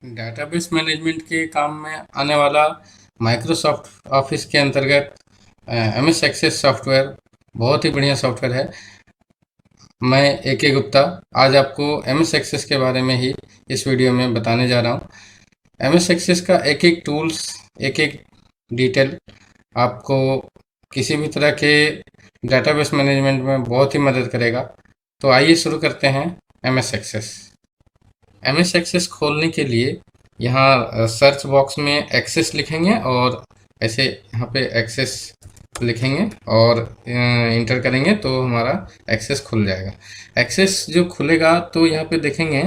Database management के काम में आने वाला माइक्रोसॉफ्ट ऑफिस के अंतर्गत एम एस एक्सेस सॉफ्टवेयर बहुत ही बढ़िया सॉफ्टवेयर है। मैं ए के गुप्ता आज आपको एम एस एक्सेस के बारे में ही इस वीडियो में बताने जा रहा हूँ। एम एस एक्सेस का एक एक टूल्स, एक एक डिटेल आपको किसी भी तरह के डेटाबेस मैनेजमेंट में बहुत ही मदद करेगा। तो आइए शुरू करते हैं M S Access. M S Access खोलने के लिए यहाँ सर्च बॉक्स में एक्सेस लिखेंगे और ऐसे यहाँ पे एक्सेस लिखेंगे और इंटर करेंगे तो हमारा एक्सेस खुल जाएगा। एक्सेस जो खुलेगा तो यहाँ पे देखेंगे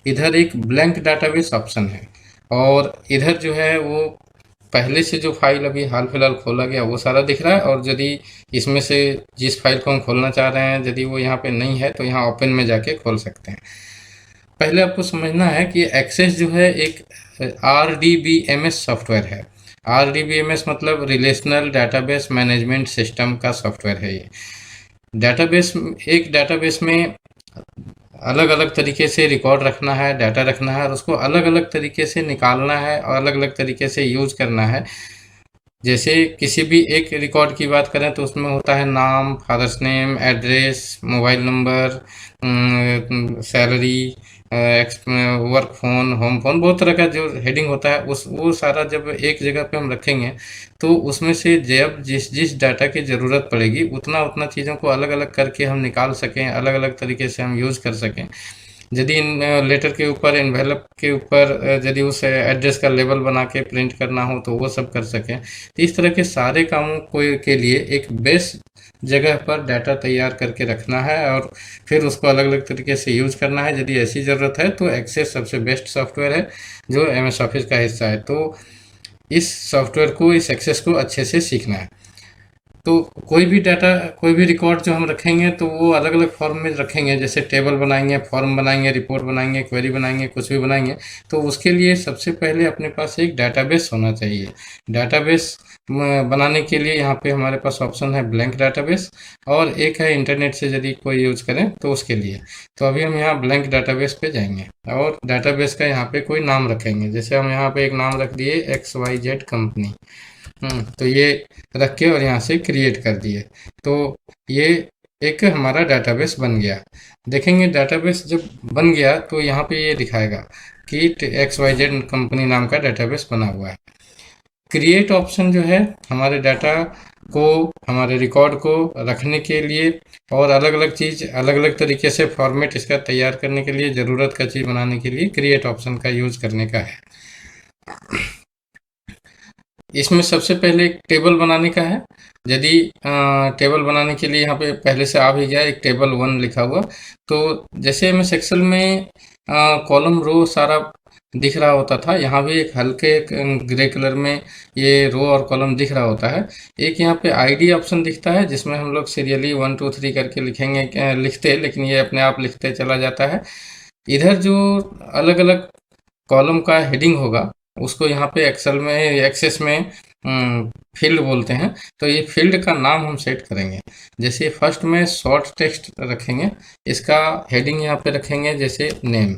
इधर एक ब्लैंक डाटाबेस ऑप्शन है और इधर जो है वो पहले से जो फाइल अभी हाल फिलहाल खोला गया वो सारा दिख रहा है, और यदि इसमें से जिस फाइल को हम खोलना चाह रहे हैं यदि वो यहाँ पे नहीं है तो यहाँ ओपन में जाके खोल सकते हैं। पहले आपको समझना है कि एक्सेस जो है एक RDBMS सॉफ्टवेयर है। RDBMS मतलब रिलेशनल डेटाबेस मैनेजमेंट सिस्टम का सॉफ्टवेयर है ये। डेटाबेस, एक डेटाबेस में अलग अलग तरीके से रिकॉर्ड रखना है, डाटा रखना है और उसको अलग अलग तरीके से निकालना है और अलग अलग तरीके से यूज करना है। जैसे किसी भी एक रिकॉर्ड की बात करें तो उसमें होता है नाम, father's name, address, mobile number, salary, work phone, home phone, बहुत तरह का जो हेडिंग होता है उस वो सारा जब एक जगह पे हम रखेंगे तो उसमें से जब जिस जिस डाटा की ज़रूरत पड़ेगी उतना उतना चीज़ों को अलग अलग करके हम निकाल सकें, अलग अलग तरीके से हम यूज़ कर सकें। यदि इन लेटर के ऊपर, एनवेलप के ऊपर यदि उस एड्रेस का लेबल बना के प्रिंट करना हो तो वो सब कर सकें। तो इस तरह के सारे कामों को के लिए एक बेस्ट जगह पर डाटा तैयार करके रखना है और फिर उसको अलग अलग तरीके से यूज करना है। यदि ऐसी ज़रूरत है तो एक्सेस सबसे बेस्ट सॉफ्टवेयर है जो एम एस ऑफिस का हिस्सा है। तो इस सॉफ्टवेयर को, इस एक्सेस को अच्छे से सीखना है। तो कोई भी डाटा, कोई भी रिकॉर्ड जो हम रखेंगे तो वो अलग अलग फॉर्म में रखेंगे। जैसे टेबल बनाएंगे, फॉर्म बनाएंगे, रिपोर्ट बनाएंगे, क्वेरी बनाएंगे, कुछ भी बनाएंगे तो उसके लिए सबसे पहले अपने पास एक डाटाबेस होना चाहिए। डाटाबेस बनाने के लिए यहाँ पे हमारे पास ऑप्शन है ब्लैंक डाटाबेस और एक है इंटरनेट से यदि कोई यूज करें तो उसके लिए। तो अभी हम यहाँ ब्लैंक डाटाबेस पे जाएंगे और डाटाबेस का यहाँ पे कोई नाम रखेंगे। जैसे हम यहाँ पे एक नाम रख दिए XYZ कंपनी। तो ये रख के और यहाँ से क्रिएट कर दिए तो ये एक हमारा डाटाबेस बन गया। देखेंगे डाटाबेस जब बन गया तो यहाँ पे ये दिखाएगा कि XYZ कंपनी नाम का डाटाबेस बना हुआ है। क्रिएट ऑप्शन जो है हमारे डाटा को, हमारे रिकॉर्ड को रखने के लिए और अलग अलग चीज़, अलग अलग तरीके से फॉर्मेट इसका तैयार करने के लिए, ज़रूरत का चीज़ बनाने के लिए क्रिएट ऑप्शन का यूज करने का है। इसमें सबसे पहले एक टेबल बनाने का है। यदि टेबल बनाने के लिए यहाँ पे पहले से आ भी गया एक टेबल 1 लिखा हुआ, तो जैसे हमें एक्सेल में कॉलम रो सारा दिख रहा होता था, यहाँ भी एक हल्के ग्रे कलर में ये रो और कॉलम दिख रहा होता है। एक यहाँ पे आईडी ऑप्शन दिखता है जिसमें हम लोग सीरियली 1 2 3 करके लिखेंगे, लिखते, लेकिन ये अपने आप लिखते चला जाता है। इधर जो अलग अलग कॉलम का हेडिंग होगा उसको यहाँ पे एक्सेल में, एक्सेस में फील्ड बोलते हैं। तो ये फील्ड का नाम हम सेट करेंगे। जैसे फर्स्ट में शॉर्ट टेक्स्ट रखेंगे, इसका हेडिंग यहाँ पे रखेंगे जैसे नेम।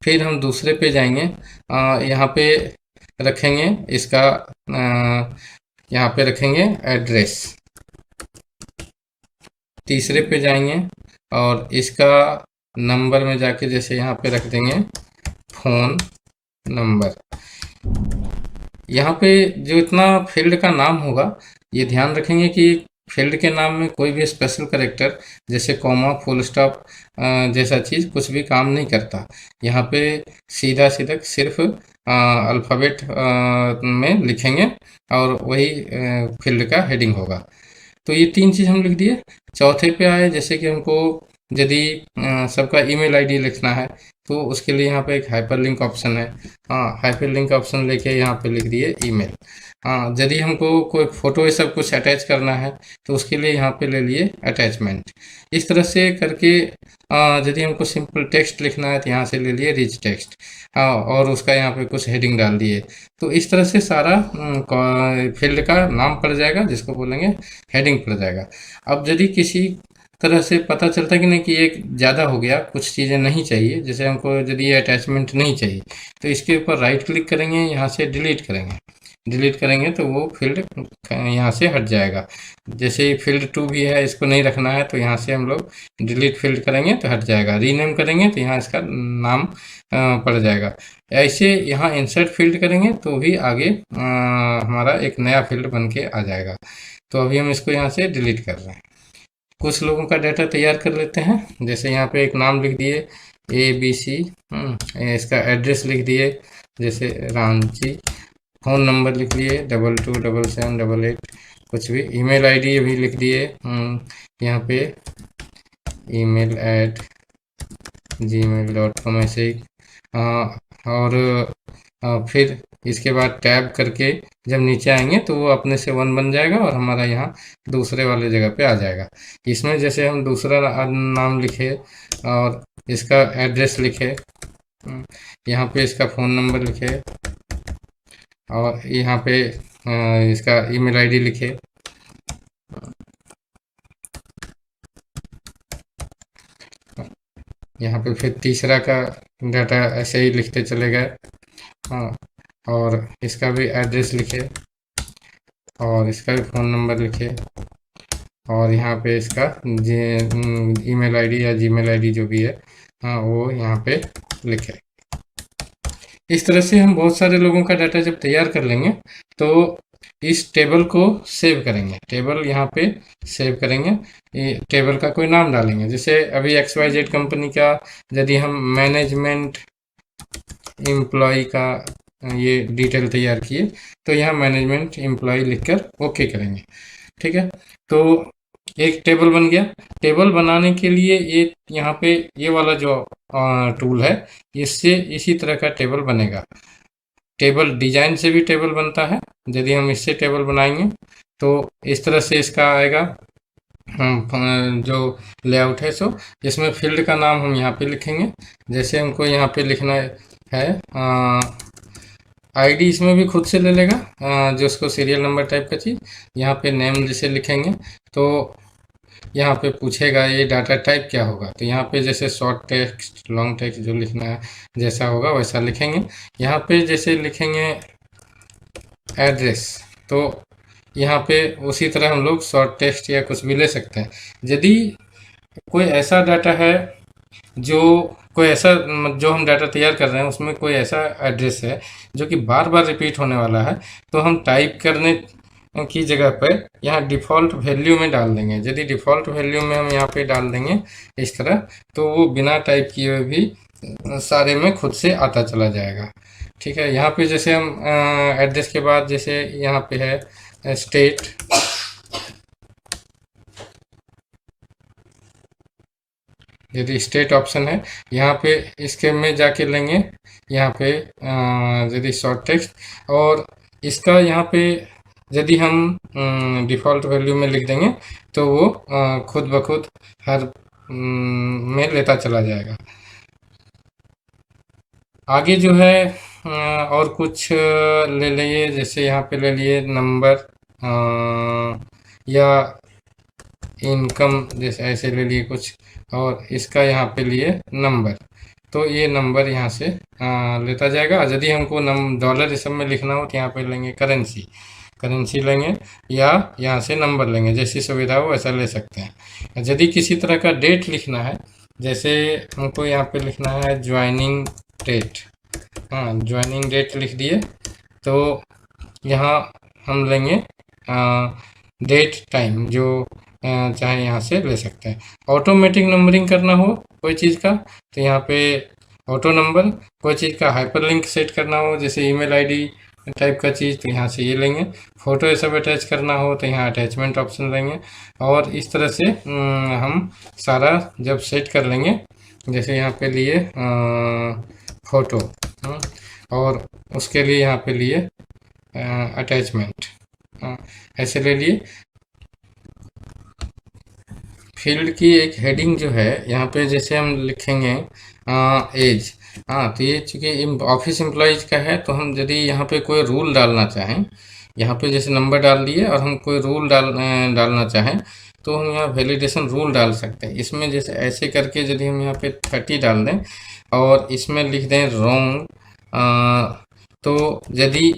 फिर हम दूसरे पे जाएंगे, यहाँ पे रखेंगे इसका, यहाँ पे रखेंगे एड्रेस। तीसरे पे जाएंगे और इसका नंबर में जाके जैसे यहाँ पे रख देंगे फ़ोन नंबर। यहाँ पे जो इतना फील्ड का नाम होगा ये ध्यान रखेंगे कि फील्ड के नाम में कोई भी स्पेशल कैरेक्टर जैसे कॉमा, फुल स्टॉप जैसा चीज़ कुछ भी काम नहीं करता। यहाँ पे सीधा सीधा सिर्फ अल्फ़ाबेट में लिखेंगे और वही फील्ड का हेडिंग होगा। तो ये 3 चीज़ हम लिख दिए। चौथे पे आए, जैसे कि हमको यदि सबका ईमेल आईडी लिखना है तो उसके लिए यहाँ पे एक हाइपरलिंक ऑप्शन है। हाइपरलिंक ऑप्शन लेके यहाँ पे लिख दिए ईमेल। यदि हमको कोई फ़ोटो ये सब कुछ अटैच करना है तो उसके लिए यहाँ पे ले लिए अटैचमेंट। इस तरह से करके यदि हमको सिंपल टेक्स्ट लिखना है तो यहाँ से ले लिए रिच टेक्स्ट, और उसका यहाँ पे कुछ हेडिंग डाल दिए। तो इस तरह से सारा फील्ड का नाम पड़ जाएगा जिसको बोलेंगे हेडिंग पड़ जाएगा। अब यदि किसी तरह से पता चलता है कि नहीं कि एक ज़्यादा हो गया, कुछ चीज़ें नहीं चाहिए, जैसे हमको यदि ये अटैचमेंट नहीं चाहिए तो इसके ऊपर राइट क्लिक करेंगे, यहाँ से डिलीट करेंगे। डिलीट करेंगे तो वो फील्ड यहाँ से हट जाएगा। जैसे फील्ड 2 भी है, इसको नहीं रखना है तो यहाँ से हम लोग डिलीट फील्ड करेंगे तो हट जाएगा। रीनेम करेंगे तो यहाँ इसका नाम पड़ जाएगा। ऐसे यहाँ इंसर्ट फील्ड करेंगे तो भी आगे हमारा एक नया फील्ड बन के आ जाएगा। तो अभी हम इसको यहाँ से डिलीट कर रहे हैं। कुछ लोगों का डाटा तैयार कर लेते हैं, जैसे यहाँ पे एक नाम लिख दिए ABC, इसका एड्रेस लिख दिए जैसे रांची, फ़ोन नंबर लिख लिए 227788, कुछ भी ईमेल आईडी भी लिख दिए, यहाँ पे email@gmail.com ऐसे ही। और फिर इसके बाद टैब करके जब नीचे आएंगे तो वो अपने से 1 बन जाएगा और हमारा यहाँ दूसरे वाले जगह पे आ जाएगा। इसमें जैसे हम दूसरा नाम लिखे और इसका एड्रेस लिखे, यहाँ पे इसका फ़ोन नंबर लिखे और यहाँ पे इसका ईमेल आईडी लिखे। यहाँ पे फिर तीसरा का डाटा ऐसे ही लिखते चले गए। हाँ, और इसका भी एड्रेस लिखे और इसका भी फ़ोन नंबर लिखे और यहाँ पे इसका ईमेल आईडी या जीमेल आईडी जो भी है, हाँ, वो यहाँ पे लिखे। इस तरह से हम बहुत सारे लोगों का डाटा जब तैयार कर लेंगे तो इस टेबल को सेव करेंगे। टेबल यहाँ पे सेव करेंगे, ये टेबल का कोई नाम डालेंगे। जैसे अभी XYZ कंपनी का यदि हम मैनेजमेंट एम्प्लॉय का ये डिटेल तैयार किए तो यहाँ मैनेजमेंट एम्प्लॉय लिखकर ओके करेंगे। ठीक है, तो एक टेबल बन गया। टेबल बनाने के लिए ये यहाँ पे ये वाला जो टूल है, इससे इसी तरह का टेबल बनेगा। टेबल डिजाइन से भी टेबल बनता है, यदि हम इससे टेबल बनाएंगे तो इस तरह से इसका आएगा जो लेआउट है। सो इसमें फील्ड का नाम हम यहाँ पे लिखेंगे, जैसे हमको यहाँ पे लिखना है आईडी इसमें भी खुद से ले लेगा, जो उसको सीरियल नंबर टाइप का चीज़। यहाँ पे नेम जैसे लिखेंगे तो यहाँ पे पूछेगा ये डाटा टाइप क्या होगा, तो यहाँ पे जैसे शॉर्ट टेक्स्ट लॉन्ग टेक्स्ट जो लिखना है जैसा होगा वैसा लिखेंगे। यहाँ पे जैसे लिखेंगे एड्रेस, तो यहाँ पे उसी तरह हम लोग शॉर्ट टेक्स्ट या कुछ भी ले सकते हैं। यदि कोई ऐसा डाटा है जो कोई ऐसा जो हम डाटा तैयार कर रहे हैं उसमें कोई ऐसा एड्रेस है जो कि बार बार रिपीट होने वाला है, तो हम टाइप करने की जगह पर यहाँ डिफ़ॉल्ट वैल्यू में डाल देंगे। यदि डिफ़ॉल्ट वैल्यू में हम यहाँ पे डाल देंगे इस तरह, तो वो बिना टाइप किए हुए भी सारे में खुद से आता चला जाएगा। ठीक है, यहाँ पे जैसे हम एड्रेस के बाद जैसे यहाँ पे है स्टेट, यदि स्टेट ऑप्शन है यहाँ पे इसके में जाके लेंगे यहाँ पे यदि शॉर्ट टेक्स्ट, और इसका यहाँ पे यदि हम डिफ़ॉल्ट वैल्यू में लिख देंगे तो वो खुद ब खुद हर में लेता चला जाएगा। आगे जो है और कुछ ले लिए, जैसे यहाँ पे ले लिए नंबर या इनकम, जैसे ऐसे ले लिए कुछ, और इसका यहाँ पे लिए नंबर, तो ये नंबर यहाँ से लेता जाएगा। यदि हमको डॉलर इस सब में लिखना हो तो यहाँ पे लेंगे करेंसी, करेंसी लेंगे या यहाँ से नंबर लेंगे, जैसी सुविधा हो वैसा ले सकते हैं। यदि किसी तरह का डेट लिखना है, जैसे हमको यहाँ पे लिखना है ज्वाइनिंग डेट, हाँ, ज्वाइनिंग डेट लिख दिए, तो यहाँ हम लेंगे डेट टाइम, जो चाहे यहाँ से ले सकते हैं। ऑटोमेटिक नंबरिंग करना हो कोई चीज़ का तो यहाँ पे ऑटो नंबर, कोई चीज़ का हाइपरलिंक सेट करना हो जैसे ईमेल आईडी टाइप का चीज़ तो यहाँ से ये लेंगे। फ़ोटो ये सब अटैच करना हो तो यहाँ अटैचमेंट ऑप्शन लेंगे, और इस तरह से हम सारा जब सेट कर लेंगे, जैसे यहाँ पे लिए फ़ोटो, और उसके लिए यहाँ पे लिए अटैचमेंट, ऐसे ले लिए। फील्ड की एक हेडिंग जो है यहाँ पे जैसे हम लिखेंगे एज, हाँ, तो ये चूँकि ऑफिस एम्प्लॉयज का है तो हम यदि यहाँ पे कोई रूल डालना चाहें, यहाँ पे जैसे नंबर डाल दिए और हम कोई रूल डालना चाहें तो हम यहाँ वैलिडेशन रूल डाल सकते हैं। इसमें जैसे ऐसे करके यदि हम यहाँ पे 30 डाल दें और इसमें लिख दें रॉन्ग, तो यदि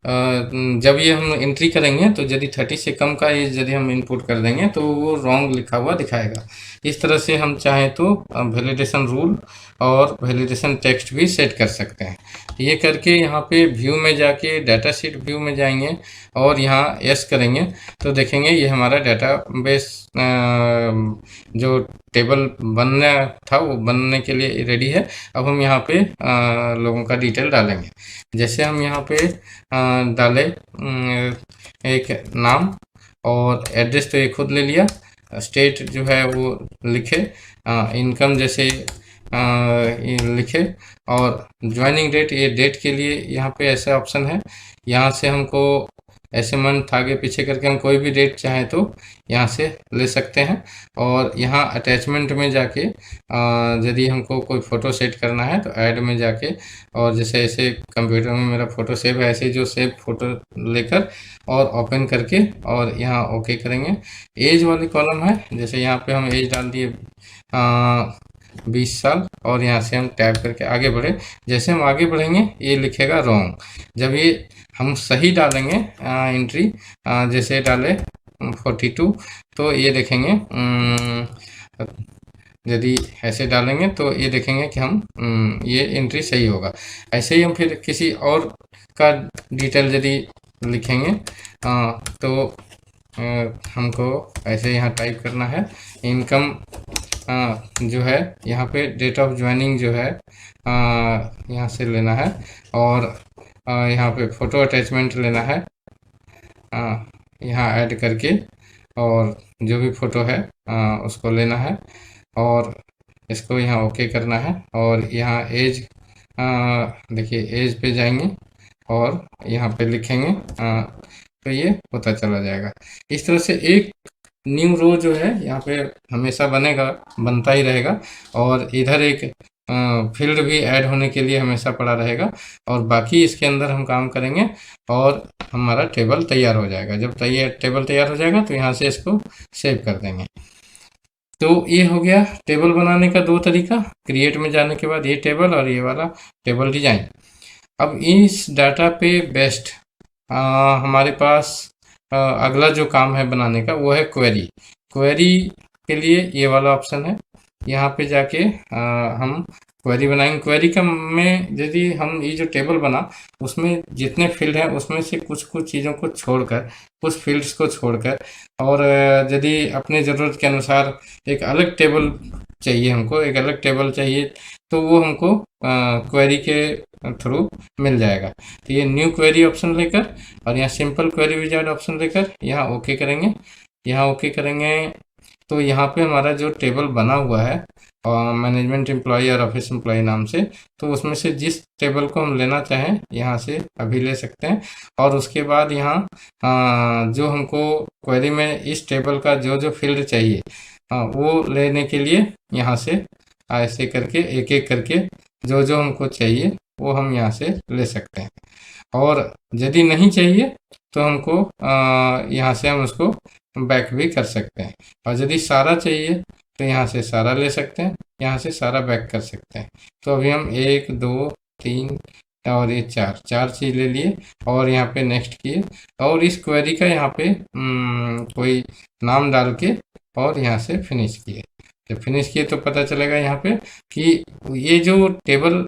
जब ये हम एंट्री करेंगे तो यदि 30 से कम का ये यदि हम इनपुट कर देंगे तो वो रॉन्ग लिखा हुआ दिखाएगा। इस तरह से हम चाहें तो वैलिडेशन रूल और वैलिडेशन टेक्स्ट भी सेट कर सकते हैं। ये करके यहाँ पे व्यू में जाके डाटा शीट व्यू में जाएंगे और यहाँ यस करेंगे तो देखेंगे ये हमारा डाटा बेस जो टेबल बनना था वो बनने के लिए रेडी है। अब हम यहाँ पे लोगों का डिटेल डालेंगे। जैसे हम यहाँ पे डाले एक नाम और एड्रेस तो ये खुद ले लिया, स्टेट जो है वो लिखे, इनकम जैसे ये लिखे, और ज्वाइनिंग डेट, ये डेट के लिए यहाँ पे ऐसा ऑप्शन है। यहाँ से हमको ऐसे मंथ आगे पीछे करके हम कोई भी डेट चाहें तो यहाँ से ले सकते हैं। और यहाँ अटैचमेंट में जाके यदि हमको कोई फ़ोटो सेट करना है तो ऐड में जाके, और जैसे ऐसे कंप्यूटर में मेरा फ़ोटो सेव है ऐसे जो सेव फ़ोटो लेकर और ओपन करके और यहाँ ओके करेंगे। एज वाली कॉलम है, जैसे यहाँ पे हम एज डाल दिए 20 साल और यहाँ से हम टैप करके आगे बढ़े। जैसे हम आगे बढ़ेंगे ये लिखेगा रॉन्ग। जब ये हम सही डालेंगे एंट्री, जैसे डाले 42, तो ये देखेंगे यदि ऐसे डालेंगे तो ये देखेंगे कि हम ये एंट्री सही होगा। ऐसे ही हम फिर किसी और का डिटेल यदि लिखेंगे तो हमको ऐसे यहाँ टाइप करना है इनकम, जो है यहाँ पे डेट ऑफ ज्वाइनिंग जो है यहाँ से लेना है, और यहाँ पे फ़ोटो अटैचमेंट लेना है यहाँ ऐड करके, और जो भी फ़ोटो है उसको लेना है और इसको यहाँ ओके करना है। और यहाँ एज, देखिए एज पे जाएंगे और यहाँ पे लिखेंगे तो ये होता चला जाएगा। इस तरह से एक न्यू रो जो है यहाँ पे हमेशा बनेगा, बनता ही रहेगा, और इधर एक फील्ड भी ऐड होने के लिए हमेशा पड़ा रहेगा, और बाकी इसके अंदर हम काम करेंगे और हमारा टेबल तैयार हो जाएगा। जब टेबल तैयार हो जाएगा तो यहाँ से इसको सेव कर देंगे। तो ये हो गया टेबल बनाने का दो तरीका। क्रिएट में जाने के बाद ये टेबल और ये वाला टेबल डिजाइन। अब इस डाटा पे बेस्ट हमारे पास अगला जो काम है बनाने का वो है क्वेरी। क्वेरी के लिए ये वाला ऑप्शन है, यहाँ पे जाके हम क्वेरी बनाएंगे। क्वेरी का में यदि हम ये जो टेबल बना उसमें जितने फील्ड हैं उसमें से कुछ कुछ चीज़ों को छोड़कर, कुछ फील्ड्स को छोड़कर, और यदि अपने ज़रूरत के अनुसार एक अलग टेबल चाहिए, हमको एक अलग टेबल चाहिए तो वो हमको क्वेरी के थ्रू मिल जाएगा। तो ये न्यू क्वेरी ऑप्शन लेकर और यहाँ सिंपल क्वेरी विजार्ड ऑप्शन लेकर यहाँ ओके करेंगे। यहाँ ओके करेंगे तो यहाँ पे हमारा जो टेबल बना हुआ है मैनेजमेंट एम्प्लॉय और ऑफिस एम्प्लॉय नाम से, तो उसमें से जिस टेबल को हम लेना चाहें यहाँ से अभी ले सकते हैं। और उसके बाद यहाँ जो हमको क्वेरी में इस टेबल का जो जो फील्ड चाहिए वो लेने के लिए यहाँ से ऐसे करके एक एक करके जो जो हमको चाहिए वो हम यहाँ से ले सकते हैं। और यदि नहीं चाहिए तो हमको यहाँ से हम उसको बैक भी कर सकते हैं। और यदि सारा चाहिए तो यहाँ से सारा ले सकते हैं, यहाँ से सारा बैक कर सकते हैं। तो अभी हम 1 2 3 और ये चार चीज़ ले लिए और यहाँ पे नेक्स्ट किए, और इस क्वेरी का यहाँ पे कोई नाम डाल के और यहाँ से फिनिश किए। जब फिनिश किए तो पता चलेगा यहाँ पे कि ये जो टेबल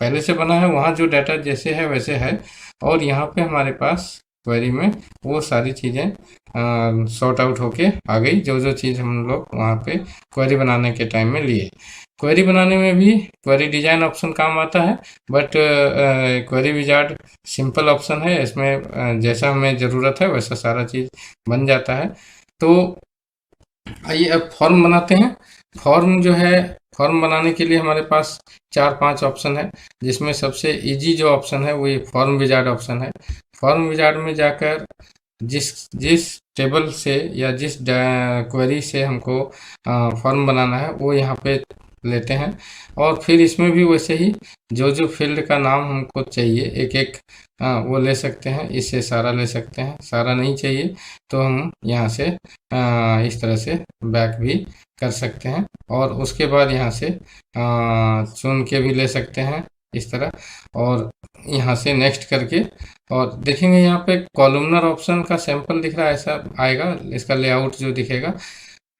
पहले से बना है वहाँ जो डाटा जैसे है वैसे है, और यहाँ पे हमारे पास क्वेरी में वो सारी चीज़ें सॉर्ट आउट होके आ गई, जो जो चीज़ हम लोग वहाँ पे क्वेरी बनाने के टाइम में लिए। क्वेरी बनाने में भी क्वेरी डिजाइन ऑप्शन काम आता है, but query wizard simple option है। इसमें जैसा हमें ज़रूरत है वैसा सारा चीज़ बन जाता है। तो आइए अब फॉर्म बनाते हैं। फॉर्म जो है, फॉर्म बनाने के लिए हमारे पास 4-5 ऑप्शन है, जिसमें सबसे इजी जो ऑप्शन है वो ये फॉर्म विजार्ड ऑप्शन है। फॉर्म विजार्ड में जाकर जिस जिस टेबल से या जिस क्वेरी से हमको फॉर्म बनाना है वो यहाँ पे लेते हैं और फिर इसमें भी वैसे ही जो जो फील्ड का नाम हमको चाहिए एक एक वो ले सकते हैं, इससे सारा ले सकते हैं। सारा नहीं चाहिए तो हम यहाँ से इस तरह से बैक भी कर सकते हैं और उसके बाद यहाँ से चुन के भी ले सकते हैं इस तरह, और यहाँ से नेक्स्ट करके और देखेंगे यहाँ पे कॉलमनर ऑप्शन का सैंपल दिख रहा है, ऐसा आएगा इसका लेआउट जो दिखेगा।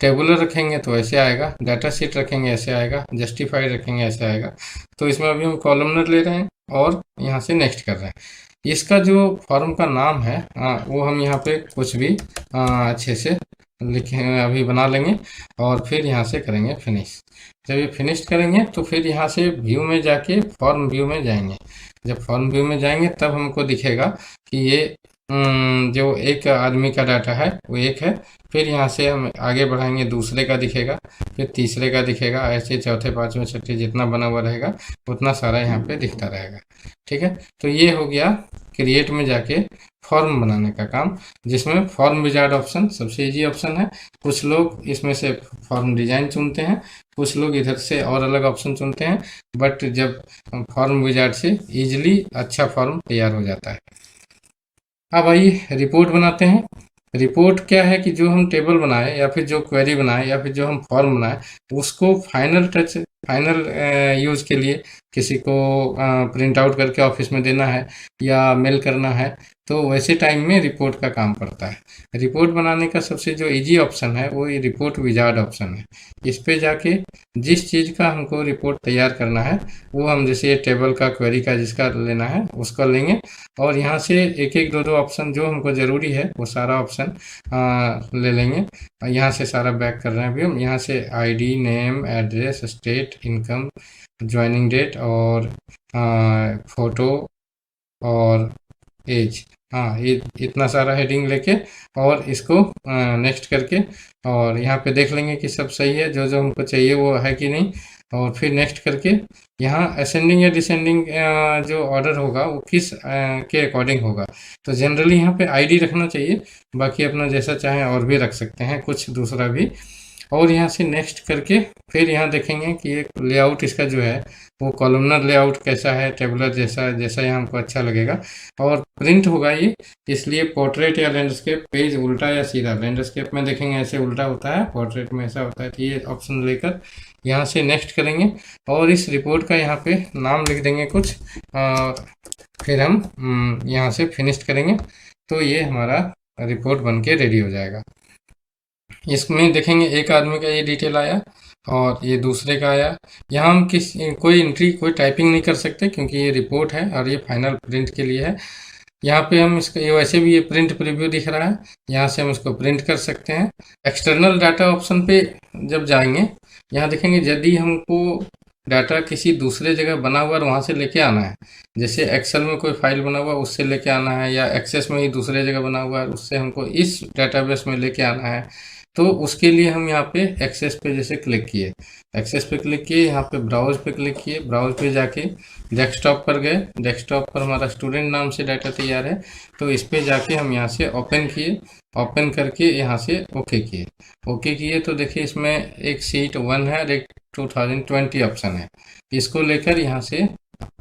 टेबुलर रखेंगे तो ऐसे आएगा, डाटा शीट रखेंगे ऐसे आएगा, जस्टिफाइड रखेंगे ऐसे आएगा। तो इसमें अभी हम कॉलमनर ले रहे हैं और यहाँ से नेक्स्ट कर रहे हैं। इसका जो फॉर्म का नाम है वो हम यहाँ पे कुछ भी अच्छे से लिखे अभी बना लेंगे और फिर यहाँ से करेंगे फिनिश। जब ये फिनिश करेंगे तो फिर यहाँ से व्यू में जाके फॉर्म व्यू में जाएंगे। जब फॉर्म व्यू में जाएंगे तब हमको दिखेगा कि ये जो एक आदमी का डाटा है वो एक है। फिर यहाँ से हम आगे बढ़ाएंगे, दूसरे का दिखेगा, फिर तीसरे का दिखेगा, ऐसे चौथे पांचवें छठे जितना बना हुआ रहेगा उतना सारा यहाँ पे दिखता रहेगा। ठीक है, तो ये हो गया क्रिएट में जाके फॉर्म बनाने का काम, जिसमें फॉर्म विजार्ड ऑप्शन सबसे इजी ऑप्शन है। कुछ लोग इसमें से फॉर्म डिजाइन चुनते हैं, कुछ लोग इधर से और अलग ऑप्शन चुनते हैं, बट जब फॉर्म विजार्ड से इजीली अच्छा फॉर्म तैयार हो जाता है। अब आइए रिपोर्ट बनाते हैं। रिपोर्ट क्या है कि जो हम टेबल बनाए या फिर जो क्वेरी बनाए या फिर जो हम फॉर्म बनाए उसको फाइनल टच, फाइनल यूज़ के लिए किसी को प्रिंट आउट करके ऑफिस में देना है या मेल करना है, तो वैसे टाइम में रिपोर्ट का काम पड़ता है। रिपोर्ट बनाने का सबसे जो इजी ऑप्शन है वो ये रिपोर्ट विजार्ड ऑप्शन है। इस पे जाके जिस चीज़ का हमको रिपोर्ट तैयार करना है वो हम, जैसे ये टेबल का क्वेरी का जिसका लेना है उसका लेंगे और यहाँ से एक एक दो दो ऑप्शन जो हमको ज़रूरी है वो सारा ऑप्शन ले लेंगे। यहाँ से सारा बैक कर रहे हैं अभी हम। यहाँ से ID, name, address, state, income, joining date और फोटो और एज, हाँ ये इतना सारा हेडिंग लेके और इसको नेक्स्ट करके और यहाँ पे देख लेंगे कि सब सही है, जो जो हमको चाहिए वो है कि नहीं, और फिर नेक्स्ट करके यहाँ असेंडिंग या डिसेंडिंग जो ऑर्डर होगा वो किस के अकॉर्डिंग होगा। तो जनरली यहाँ पे आईडी रखना चाहिए, बाकी अपना जैसा चाहें और भी रख सकते हैं कुछ दूसरा भी। और यहाँ से नेक्स्ट करके फिर यहाँ देखेंगे कि एक लेआउट इसका जो है वो कॉलमनर लेआउट कैसा है, टेबुलर जैसा, जैसा यहाँ हमको अच्छा लगेगा। और प्रिंट होगा ये, इसलिए पोर्ट्रेट या लैंडस्केप पेज उल्टा या सीधा, लैंडस्केप में देखेंगे ऐसे उल्टा होता है, पोर्ट्रेट में ऐसा होता है। तो ये ऑप्शन लेकर यहाँ से नेक्स्ट करेंगे और इस रिपोर्ट का यहाँ पे नाम लिख देंगे कुछ और फिर हम यहाँ से फिनिश करेंगे तो ये हमारा रिपोर्ट बन के रेडी हो जाएगा। इसमें देखेंगे एक आदमी का ये डिटेल आया और ये दूसरे का आया। यहाँ हम कोई एंट्री, कोई टाइपिंग नहीं कर सकते क्योंकि ये रिपोर्ट है और ये फाइनल प्रिंट के लिए है। यहाँ पे हम इसका ये वैसे भी ये प्रिंट प्रीव्यू दिख रहा है, यहाँ से हम इसको प्रिंट कर सकते हैं। एक्सटर्नल डाटा ऑप्शन पे जब जाएंगे यहाँ देखेंगे यदि हमको डाटा किसी दूसरे जगह बना हुआ है वहाँ से लेके आना है, जैसे एक्सेल में कोई फाइल बना हुआ है उससे लेके आना है या एक्सेस में ही दूसरे जगह बना हुआ है उससे हमको इस डाटाबेस में लेके आना है, तो उसके लिए हम यहाँ पे एक्सेस पे जैसे क्लिक किए, एक्सेस पे क्लिक किए, यहाँ पे ब्राउज पे क्लिक किए, ब्राउज पे जाके डेस्कटॉप पर गए, डेस्कटॉप पर हमारा स्टूडेंट नाम से डाटा तैयार है तो इस पे जाके हम यहाँ से ओपन किए, ओपन करके यहाँ से ओके किए। ओके किए तो देखिए इसमें एक सीट 1 है और एक 2020 ऑप्शन है, इसको लेकर यहाँ से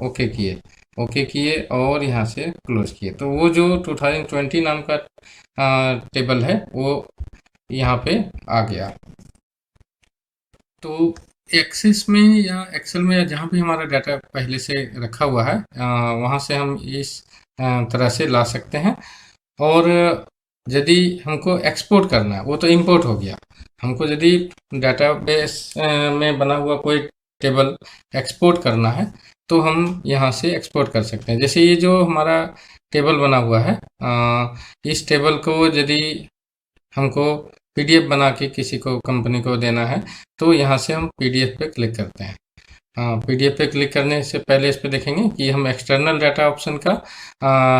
ओके किए, ओके किए और यहाँ से क्लोज किए। तो वो जो 2020 नाम का टेबल है वो यहाँ पे आ गया। तो एक्सेस में या एक्सेल में या जहाँ भी हमारा डाटा पहले से रखा हुआ है वहाँ से हम इस तरह से ला सकते हैं। और यदि हमको एक्सपोर्ट करना है वो तो इंपोर्ट हो गया, हमको यदि डाटाबेस में बना हुआ कोई टेबल एक्सपोर्ट करना है तो हम यहाँ से एक्सपोर्ट कर सकते हैं। जैसे ये जो हमारा टेबल बना हुआ है इस टेबल को यदि हमको पीडीएफ बना के किसी को, कंपनी को देना है तो यहाँ से हम पीडीएफ पे क्लिक करते हैं। पीडीएफ पे क्लिक करने से पहले इस पे देखेंगे कि हम एक्सटर्नल डाटा ऑप्शन का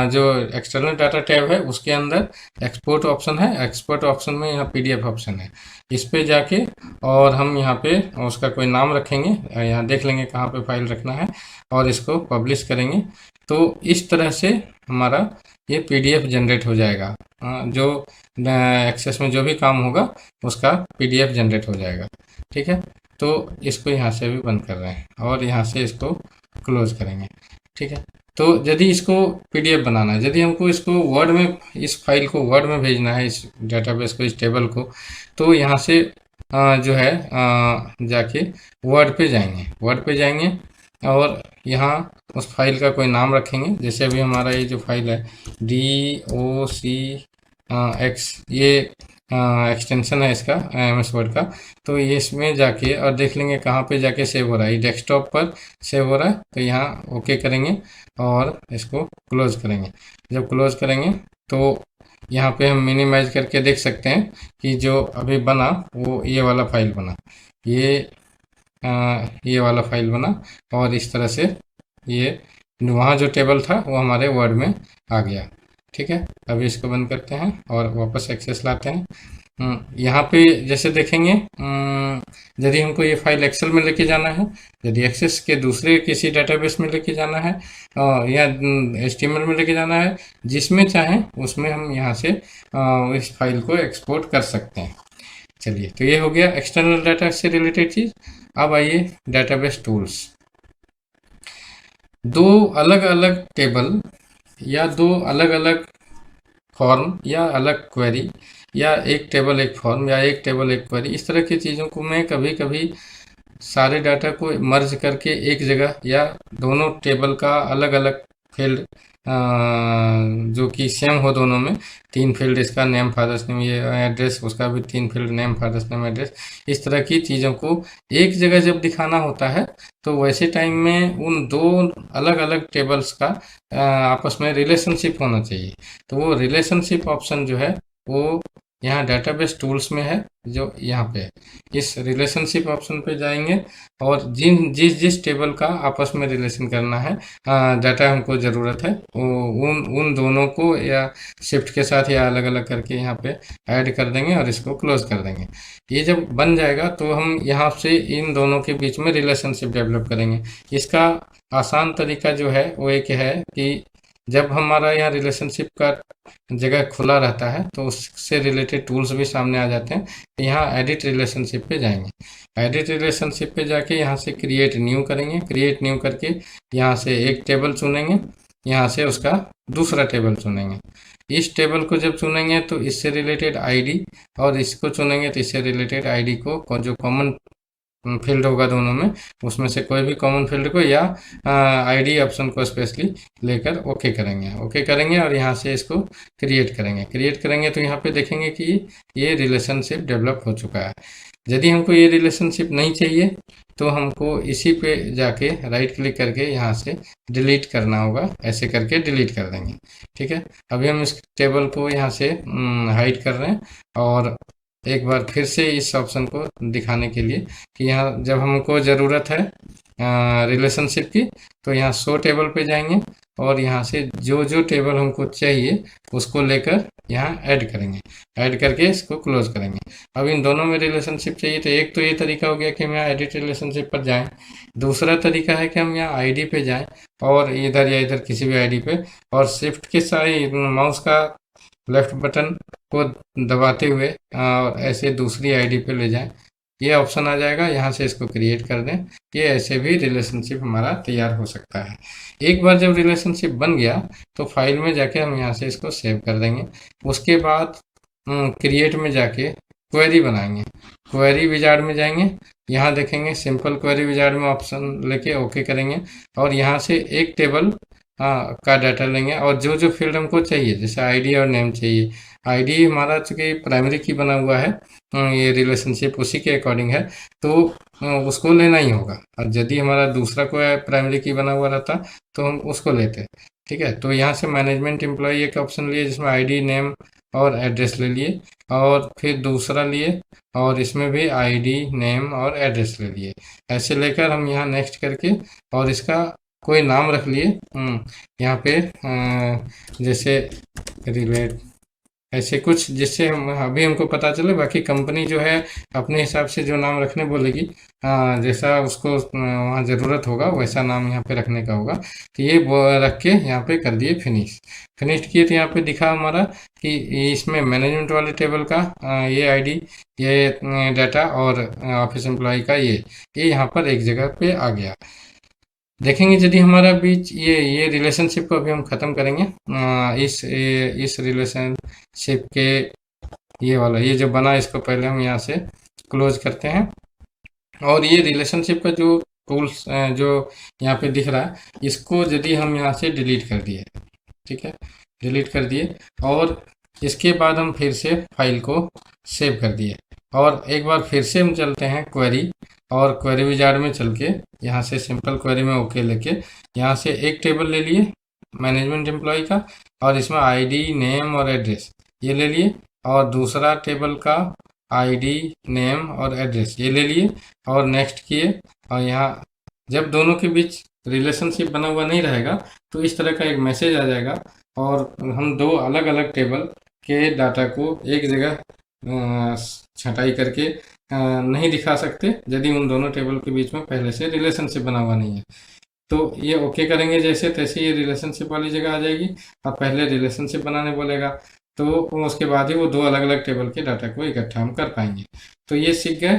जो एक्सटर्नल डाटा टैब है उसके अंदर एक्सपोर्ट ऑप्शन है, एक्सपोर्ट ऑप्शन में यहाँ पीडीएफ ऑप्शन है, इस पे जाके और हम यहाँ पे उसका कोई नाम रखेंगे, यहाँ देख लेंगे कहाँ पे फाइल रखना है और इसको पब्लिश करेंगे। तो इस तरह से हमारा ये पीडीएफ जनरेट हो जाएगा, जो एक्सेस में जो भी काम होगा उसका पीडीएफ जनरेट हो जाएगा। ठीक है, तो इसको यहाँ से भी बंद कर रहे हैं और यहाँ से इसको क्लोज करेंगे। ठीक है, तो यदि इसको पीडीएफ बनाना है, यदि हमको इसको वर्ड में, इस फाइल को वर्ड में भेजना है, इस डेटाबेस को, इस टेबल को, तो यहाँ से जो है जाके वर्ड पे जाएंगे, वर्ड पे जाएंगे और यहाँ उस फाइल का कोई नाम रखेंगे। जैसे अभी हमारा ये जो फाइल है DOCX, ये एक्सटेंशन है इसका MS वर्ड का। तो ये इसमें जाके और देख लेंगे कहाँ पे जाके सेव हो रहा है। ये डेस्कटॉप पर सेव हो रहा है, तो यहाँ ओके करेंगे और इसको क्लोज करेंगे। जब क्लोज करेंगे तो यहाँ पे हम मिनिमाइज करके देख सकते हैं कि जो अभी बना वो ये वाला फाइल बना, ये वाला फाइल बना और इस तरह से ये वहाँ जो टेबल था वो हमारे वर्ड में आ गया। ठीक है, अभी इसको बंद करते हैं और वापस एक्सेस लाते हैं। यहाँ पे जैसे देखेंगे, यदि हमको ये फाइल एक्सेल में लेके जाना है, यदि एक्सेस के दूसरे किसी डेटाबेस में लेके जाना है या HTML में लेके जाना है, जिसमें चाहें उसमें हम यहाँ से इस फाइल को एक्सपोर्ट कर सकते हैं। चलिए, तो ये हो गया एक्सटर्नल डाटा से रिलेटेड चीज़। अब आइए डेटाबेस टूल्स। दो अलग अलग टेबल या दो अलग अलग फॉर्म या अलग क्वेरी, या एक टेबल एक फॉर्म या एक टेबल एक क्वेरी, इस तरह की चीज़ों को मैं कभी कभी सारे डाटा को मर्ज करके एक जगह, या दोनों टेबल का अलग अलग फील्ड जो कि सेम हो दोनों में, 3 फील्ड, इसका नेम फादर्स नेम, ये एड्रेस, उसका भी 3 field, name father's name address, इस तरह की चीज़ों को एक जगह जब दिखाना होता है तो वैसे टाइम में उन दो अलग अलग टेबल्स का आपस में रिलेशनशिप होना चाहिए। तो वो रिलेशनशिप ऑप्शन जो है वो यहाँ डाटाबेस टूल्स में है, जो यहाँ पे है। इस रिलेशनशिप ऑप्शन पे जाएंगे और जिस जिस टेबल का आपस में रिलेशन करना है, डाटा हमको ज़रूरत है, वो उन दोनों को या शिफ्ट के साथ या अलग अलग करके यहाँ पे ऐड कर देंगे और इसको क्लोज कर देंगे। ये जब बन जाएगा तो हम यहाँ से इन दोनों के बीच में रिलेशनशिप डेवलप करेंगे। इसका आसान तरीका जो है वो एक है कि जब हमारा यहाँ रिलेशनशिप का जगह खुला रहता है तो उससे रिलेटेड टूल्स भी सामने आ जाते हैं। तो यहाँ एडिट रिलेशनशिप पे जाएंगे, एडिट रिलेशनशिप पे जाके यहाँ से क्रिएट न्यू करेंगे, क्रिएट न्यू करके यहाँ से एक टेबल चुनेंगे, यहाँ से उसका दूसरा टेबल चुनेंगे। इस टेबल को जब चुनेंगे तो इससे रिलेटेड आईडी, और इसको चुनेंगे तो इससे रिलेटेड आईडी को जो कॉमन फील्ड होगा दोनों में, उसमें से कोई भी कॉमन फील्ड को या आईडी ऑप्शन को स्पेशली लेकर ओके करेंगे, ओके करेंगे और यहाँ से इसको क्रिएट करेंगे। क्रिएट करेंगे तो यहाँ पे देखेंगे कि ये रिलेशनशिप डेवलप हो चुका है। यदि हमको ये रिलेशनशिप नहीं चाहिए तो हमको इसी पे जाके राइट क्लिक करके यहाँ से डिलीट करना होगा, ऐसे करके डिलीट कर देंगे। ठीक है, अभी हम इस टेबल को यहाँ से हाइड कर रहे हैं और एक बार फिर से इस ऑप्शन को दिखाने के लिए कि यहाँ जब हमको ज़रूरत है रिलेशनशिप की, तो यहाँ शो टेबल पे जाएंगे और यहाँ से जो जो टेबल हमको चाहिए उसको लेकर यहाँ ऐड करेंगे, ऐड करके इसको क्लोज करेंगे। अब इन दोनों में रिलेशनशिप चाहिए तो एक तो ये तरीका हो गया कि हम यहाँ एडिट रिलेशनशिप पर जाएं। दूसरा तरीका है कि हम यहाँ आईडी पे जाएं और इधर या इधर किसी भी आईडी पे, और शिफ्ट के साथ माउस का लेफ्ट बटन को दबाते हुए और ऐसे दूसरी आईडी पे ले जाएं, ये ऑप्शन आ जाएगा। यहाँ से इसको क्रिएट कर दें, ये ऐसे भी रिलेशनशिप हमारा तैयार हो सकता है। एक बार जब रिलेशनशिप बन गया तो फाइल में जाके हम यहाँ से इसको सेव कर देंगे। उसके बाद क्रिएट में जाके क्वेरी बनाएंगे, क्वेरी विजार्ड में जाएंगे, यहाँ देखेंगे सिंपल क्वेरी विजार्ड में ऑप्शन लेके ओके करेंगे और यहाँ से एक टेबल का डाटा लेंगे और जो जो फील्ड हमको चाहिए, जैसे आईडी और नेम चाहिए। आईडी हमारा चूँकि प्राइमरी की बना हुआ है, ये रिलेशनशिप उसी के अकॉर्डिंग है, तो उसको लेना ही होगा। और यदि हमारा दूसरा कोई प्राइमरी की बना हुआ रहता तो हम उसको लेते। ठीक है, तो यहाँ से मैनेजमेंट एम्प्लॉय एक ऑप्शन लिए जिसमें आईडी, नेम और एड्रेस ले लिए, और फिर दूसरा लिए और इसमें भी आईडी, नेम और एड्रेस ले लिए। ऐसे लेकर हम यहाँ नेक्स्ट करके और इसका कोई नाम रख लिए। यहाँ पे जैसे रिलेट ऐसे कुछ जिससे हम अभी हमको पता चले। बाकी कंपनी जो है अपने हिसाब से जो नाम रखने बोलेगी, जैसा उसको वहाँ ज़रूरत होगा वैसा नाम यहाँ पे रखने का होगा। तो ये रख के यहाँ पे कर दिए फिनिश। फिनिश किए तो यहाँ पे दिखा हमारा कि इसमें मैनेजमेंट वाले टेबल का ये आईडी, ये डाटा, और ऑफिस एम्प्लॉय का ये यहाँ पर एक जगह पे आ गया। देखेंगे यदि हमारा बीच ये रिलेशनशिप को अभी हम ख़त्म करेंगे। इस रिलेशनशिप के ये वाला ये जो बना, इसको पहले हम यहाँ से क्लोज करते हैं। और ये रिलेशनशिप का जो टूल्स जो यहाँ पे दिख रहा है, इसको यदि हम यहाँ से डिलीट कर दिए, ठीक है, डिलीट कर दिए, और इसके बाद हम फिर से फाइल को सेव कर दिए, और एक बार फिर से हम चलते हैं क्वेरी, और क्वेरी विजार्ड में चल के यहाँ से सिंपल क्वेरी में ओके लेके यहाँ से एक टेबल ले लिए मैनेजमेंट एम्प्लॉय का, और इसमें आईडी, नेम और एड्रेस ये ले लिए, और दूसरा टेबल का आईडी, नेम और एड्रेस ये ले लिए, और नेक्स्ट किए। और यहाँ जब दोनों के बीच रिलेशनशिप बना हुआ नहीं रहेगा तो इस तरह का एक मैसेज आ जाएगा, और हम दो अलग अलग टेबल के डाटा को एक जगह छँटाई करके नहीं दिखा सकते यदि उन दोनों टेबल के बीच में पहले से रिलेशनशिप बना हुआ नहीं है। तो ये ओके करेंगे जैसे तैसे ये रिलेशनशिप वाली जगह आ जाएगी, और पहले रिलेशनशिप बनाने बोलेगा, तो उसके बाद ही वो दो अलग अलग टेबल के डाटा को इकट्ठा हम कर पाएंगे। तो ये सीख गए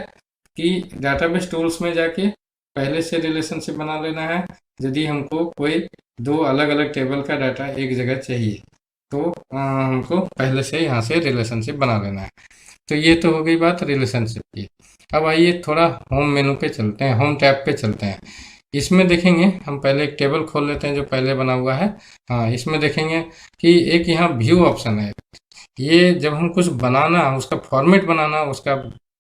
कि डाटाबेस टूल्स में जाके पहले से रिलेशनशिप बना लेना है यदि हमको कोई दो अलग अलग टेबल का डाटा एक जगह चाहिए, तो हमको पहले से यहाँ से रिलेशनशिप बना लेना है। तो ये तो हो गई बात रिलेशनशिप की। अब आइए थोड़ा होम मेनू पे चलते हैं, होम टैब पे चलते हैं। इसमें देखेंगे, हम पहले एक टेबल खोल लेते हैं जो पहले बना हुआ है। हाँ, इसमें देखेंगे कि एक यहाँ व्यू ऑप्शन है। ये जब हम कुछ बनाना, उसका फॉर्मेट बनाना, उसका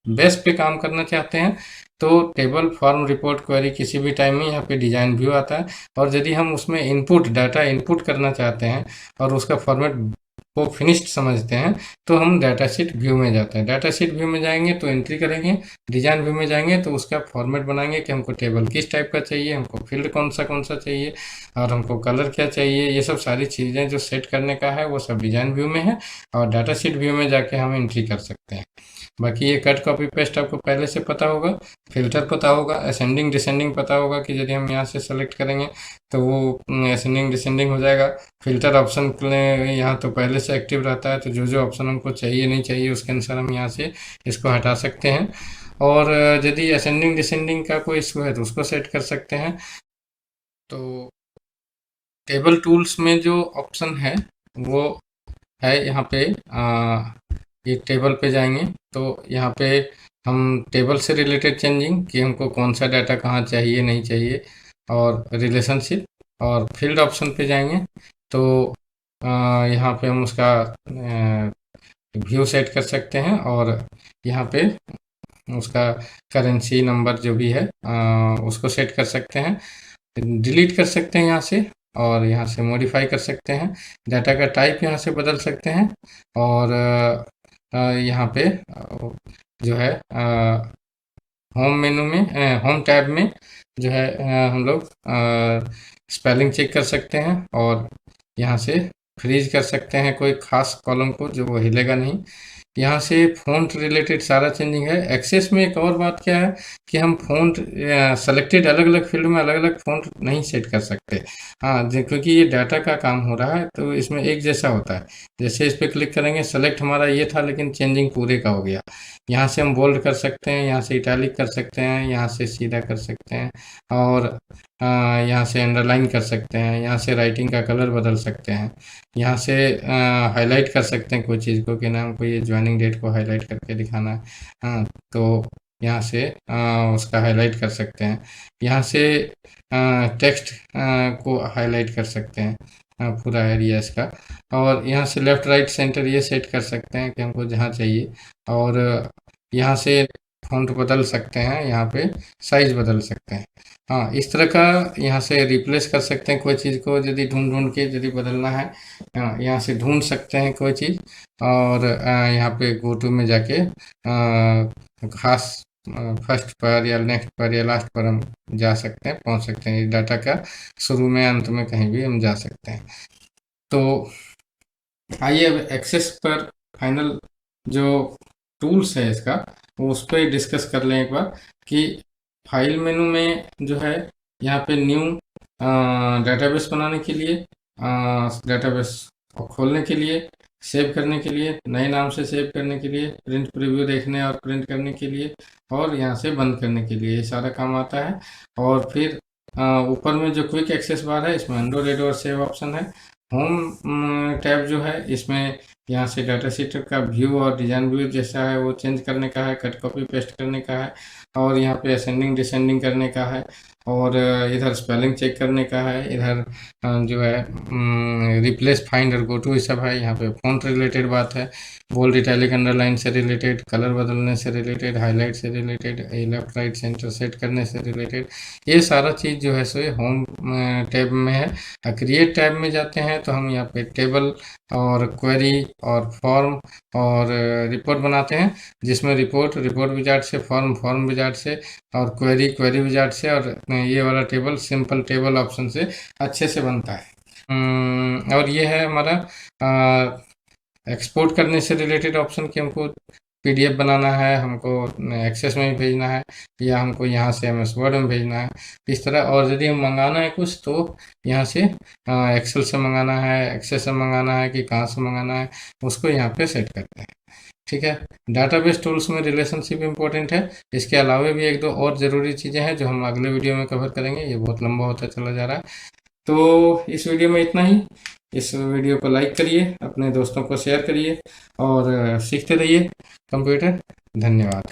बेस पे काम करना चाहते हैं, तो टेबल, फॉर्म, रिपोर्ट, क्वेरी किसी भी टाइम में यहाँ पे डिजाइन व्यू आता है। और यदि हम उसमें इनपुट डाटा इनपुट करना चाहते हैं और उसका फॉर्मेट को फिनिश्ड समझते हैं, तो हम डाटा शीट व्यू में जाते हैं। डाटा शीट व्यू में जाएंगे तो एंट्री करेंगे, डिजाइन व्यू में जाएंगे तो उसका फॉर्मेट बनाएंगे कि हमको टेबल किस टाइप का चाहिए, हमको फील्ड कौन सा चाहिए, और हमको कलर क्या चाहिए। ये सब सारी चीज़ें जो सेट करने का है वो सब डिजाइन व्यू में है, और डाटा शीट व्यू में जाके हम एंट्री कर सकते हैं। बाकी ये कट, कॉपी, पेस्ट आपको पहले से पता होगा। फिल्टर पता होगा, असेंडिंग डिसेंडिंग पता होगा कि यदि हम यहाँ से सेलेक्ट करेंगे तो वो असेंडिंग डिसेंडिंग हो जाएगा। फिल्टर ऑप्शन यहाँ तो पहले से एक्टिव रहता है, तो जो जो ऑप्शन हमको चाहिए नहीं चाहिए उसके अनुसार हम यहाँ से इसको हटा सकते हैं। और यदि असेंडिंग डिसेंडिंग का कोई इशू है तो उसको सेट कर सकते हैं। तो टेबल टूल्स में जो ऑप्शन है वो है यहाँ पे, ये टेबल पे जाएंगे तो यहाँ पे हम टेबल से रिलेटेड चेंजिंग कि हमको कौन सा डाटा कहाँ चाहिए नहीं चाहिए, और रिलेशनशिप, और फील्ड ऑप्शन पे जाएंगे तो यहाँ पे हम उसका व्यू सेट कर सकते हैं, और यहाँ पे उसका करेंसी नंबर जो भी है उसको सेट कर सकते हैं, डिलीट कर सकते हैं यहाँ से, और यहाँ से मॉडिफाई कर सकते हैं। डाटा का टाइप यहाँ से बदल सकते हैं, और यहाँ पे जो है होम मेनू में, होम टैब में जो है हम लोग स्पेलिंग चेक कर सकते हैं, और यहाँ से फ्रीज कर सकते हैं कोई खास कॉलम को जो वो हिलेगा नहीं। यहाँ से फ़ॉन्ट रिलेटेड सारा चेंजिंग है। एक्सेस में एक और बात क्या है कि हम फ़ॉन्ट सेलेक्टेड अलग अलग फील्ड में अलग अलग फ़ॉन्ट नहीं सेट कर सकते। हाँ, क्योंकि ये डाटा का काम हो रहा है तो इसमें एक जैसा होता है। जैसे इस पर क्लिक करेंगे, सेलेक्ट हमारा ये था लेकिन चेंजिंग पूरे का हो गया। यहाँ से हम बोल्ड कर सकते हैं, यहाँ से इटैलिक कर सकते हैं, यहाँ से सीधा कर सकते हैं, और यहाँ से अंडरलाइन कर सकते हैं, यहाँ से राइटिंग का कलर बदल सकते हैं, यहाँ से हाईलाइट कर सकते हैं कोई चीज़ को कि ना हमको ये ज्वाइनिंग डेट को हाईलाइट करके दिखाना है। हाँ, तो यहाँ से उसका हाईलाइट कर सकते हैं। यहाँ से टेक्स्ट को हाईलाइट कर सकते हैं, पूरा एरिया इसका। और यहाँ से लेफ़्ट राइट सेंटर ये सेट कर सकते हैं कि हमको जहाँ चाहिए, और यहाँ से फ़ॉन्ट बदल सकते हैं, यहाँ पे साइज़ बदल सकते हैं। हाँ, इस तरह का यहाँ से रिप्लेस कर सकते हैं कोई चीज़ को यदि ढूंढ ढूंढ के यदि बदलना है, यहाँ से ढूंढ सकते हैं कोई चीज़, और यहाँ पे गो टू में जाके खास फर्स्ट पर या नेक्स्ट पर या लास्ट पर हम जा सकते हैं, पहुँच सकते हैं। इस डाटा का शुरू में अंत में कहीं भी हम जा सकते हैं। तो आइए अब एक्सेस पर फाइनल जो टूल्स है इसका, वो उस पर डिस्कस कर लें एक बार कि फाइल मेनू में जो है यहाँ पे न्यू डेटाबेस बनाने के लिए, डेटाबेस खोलने के लिए, सेव करने के लिए, नए नाम से सेव करने के लिए, प्रिंट प्रीव्यू देखने और प्रिंट करने के लिए, और यहाँ से बंद करने के लिए, ये सारा काम आता है। और फिर ऊपर में जो क्विक एक्सेस बार है, इसमें अंडो रीड और सेव ऑप्शन है। होम टैब जो है, इसमें यहाँ से डाटा शीट का व्यू और डिजाइन व्यू जैसा है वो चेंज करने का है, कट कॉपी पेस्ट करने का है, और यहाँ पे असेंडिंग डिसेंडिंग करने का है, और इधर स्पेलिंग चेक करने का है, इधर जो है रिप्लेस फाइंड और गो टू, ये सब है। यहाँ पे फॉन्ट रिलेटेड बात है, बोल्ड इटैलिक अंडरलाइन से रिलेटेड, कलर बदलने से रिलेटेड, हाईलाइट से related, left right centre set करने से रिलेटेड, ये सारा चीज़ जो है सो ये होम टैब में है। क्रिएट टैब में जाते हैं तो हम यहाँ पे टेबल और क्वेरी और फॉर्म और रिपोर्ट बनाते हैं, जिसमें रिपोर्ट विजार्ड से, फॉर्म विजार्ड से, और क्वेरी विजार्ड से, और ये वाला टेबल सिंपल टेबल ऑप्शन से अच्छे से बनता है। और ये है हमारा एक्सपोर्ट करने से रिलेटेड ऑप्शन कि हमको पीडीएफ बनाना है, हमको एक्सेस में भी भेजना है, या हमको यहाँ से एमएस वर्ड में भेजना है, इस तरह। और यदि हम मंगाना है कुछ तो यहाँ से एक्सेल से मंगाना है, एक्सेस से मंगाना है कि कहाँ से मंगाना है, उसको यहाँ पे सेट करते हैं। ठीक है। डाटाबेस टूल्स में रिलेशनशिप इंपॉर्टेंट है। इसके अलावा भी एक दो और ज़रूरी चीज़ें हैं जो हम अगले वीडियो में कवर करेंगे, ये बहुत लंबा होता चला जा रहा है। तो इस वीडियो में इतना ही। इस वीडियो को लाइक करिए, अपने दोस्तों को शेयर करिए, और सीखते रहिए कंप्यूटर। धन्यवाद।